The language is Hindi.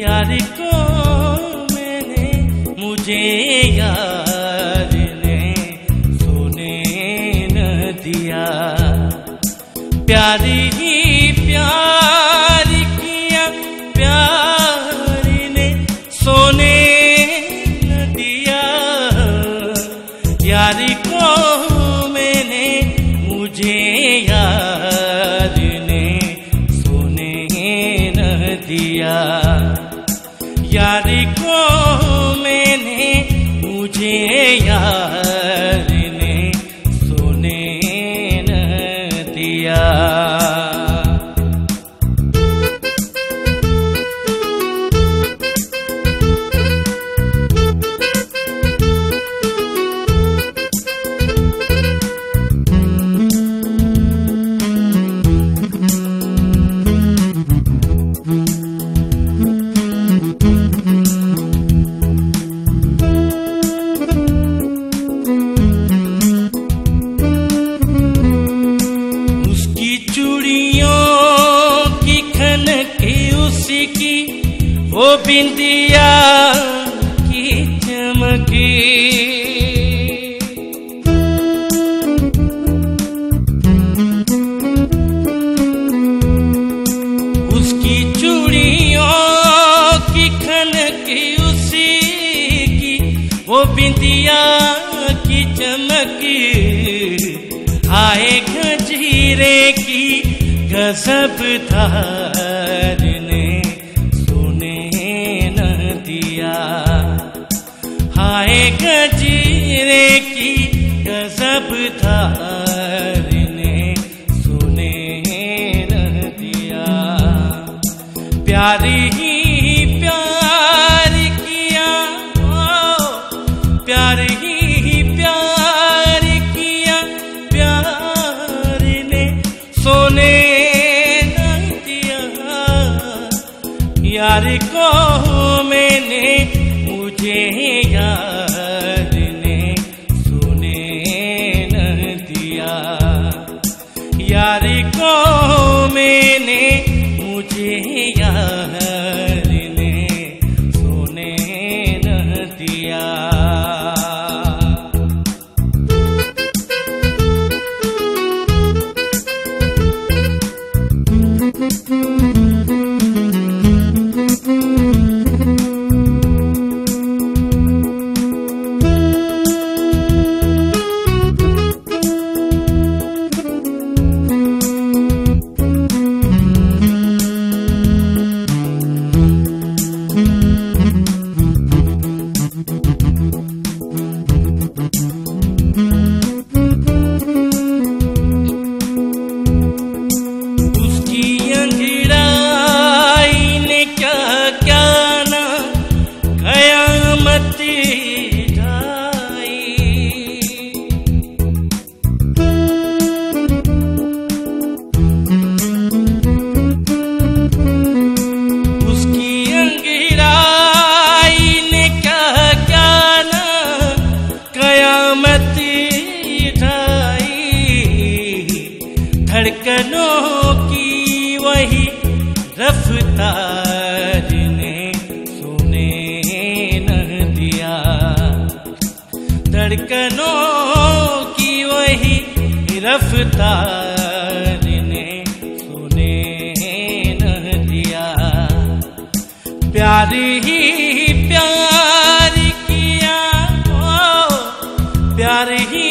यार को मैंने मुझे यार ने सोने न दिया। प्यार ही प्यार किया, प्यार ने सोने न दिया। यार को मैंने मुझे यार ने सोने न दिया। यार को मैंने मुझे यार ने सोने न दिया। वो बिंदिया की चमकी, उसकी चूड़ियों की खनकी, उसी की वो बिंदिया की चमकी। आए गजीरे की गजब धार ने हाय गजीरे की गजब धार ने सोने न दिया। प्यार ही प्यार किया, प्यार ही प्यार किया, प्यार ने सोने न दिया। यार को मैंने मुझे यार ने सोने न दिया। यार को मैंने मुझे यार ने सोने न दिया। धड़कनों की वही रफ्तार ने सोने न दिया। धड़कनों की वही रफ्तार ने सोने न दिया। प्यार ही प्यार किया, प्यार ही